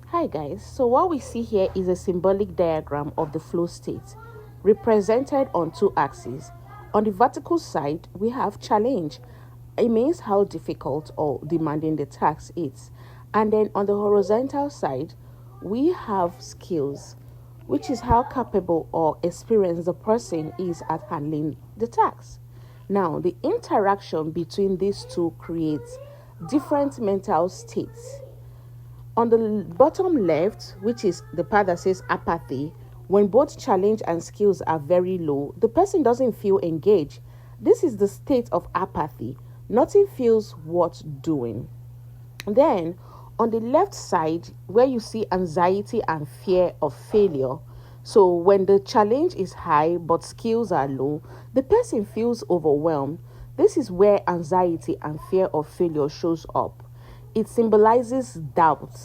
Hi guys, so what we see here is a symbolic diagram of the flow state represented on two axes. On the vertical side, we have challenge. It means how difficult or demanding the task is. And then on the horizontal side, we have skills, which is how capable or experienced the person is at handling the task. Now, the interaction between these two creates different mental states. On the bottom left, which is the part that says apathy, when both challenge and skills are very low, the person doesn't feel engaged. This is the state of apathy. Nothing feels worth doing. Then, on the left side, where you see anxiety and fear of failure, so when the challenge is high but skills are low, the person feels overwhelmed. This is where anxiety and fear of failure shows up. It symbolizes doubt.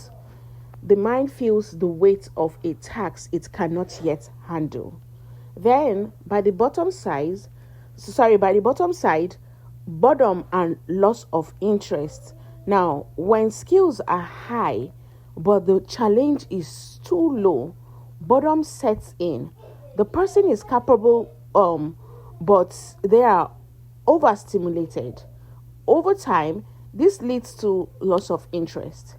The mind feels the weight of a task it cannot yet handle. Then, by the bottom side, boredom and loss of interest. Now, when skills are high but the challenge is too low, boredom sets in. The person is capable, but they are overstimulated. Over time, this leads to loss of interest.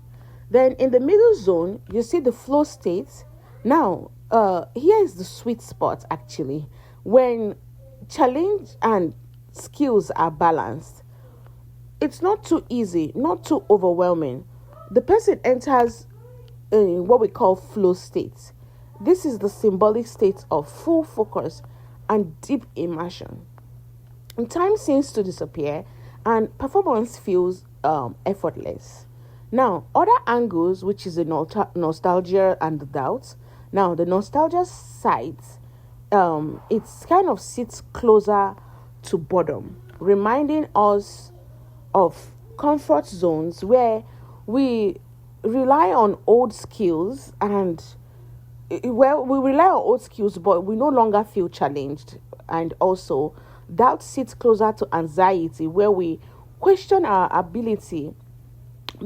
Then in the middle zone, you see the flow state. Now, here is the sweet spot actually. When challenge and skills are balanced, it's not too easy, not too overwhelming. The person enters what we call flow state. This is the symbolic state of full focus and deep immersion. And time seems to disappear and performance feels effortless. Now, other angles, which is the nostalgia and the doubts. Now, the nostalgia side, it's kind of sits closer to boredom, reminding us of comfort zones where we rely on old skills but we no longer feel challenged. And also, doubt sits closer to anxiety, where we question our ability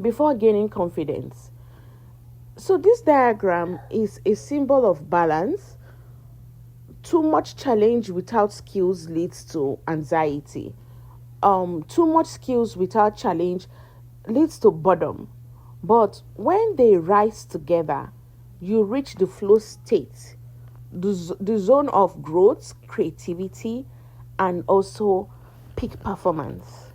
before gaining confidence. So, this diagram is a symbol of balance. Too much challenge without skills leads to anxiety. Too much skills without challenge leads to boredom. But when they rise together, you reach the flow state, the zone of growth, creativity, and also peak performance.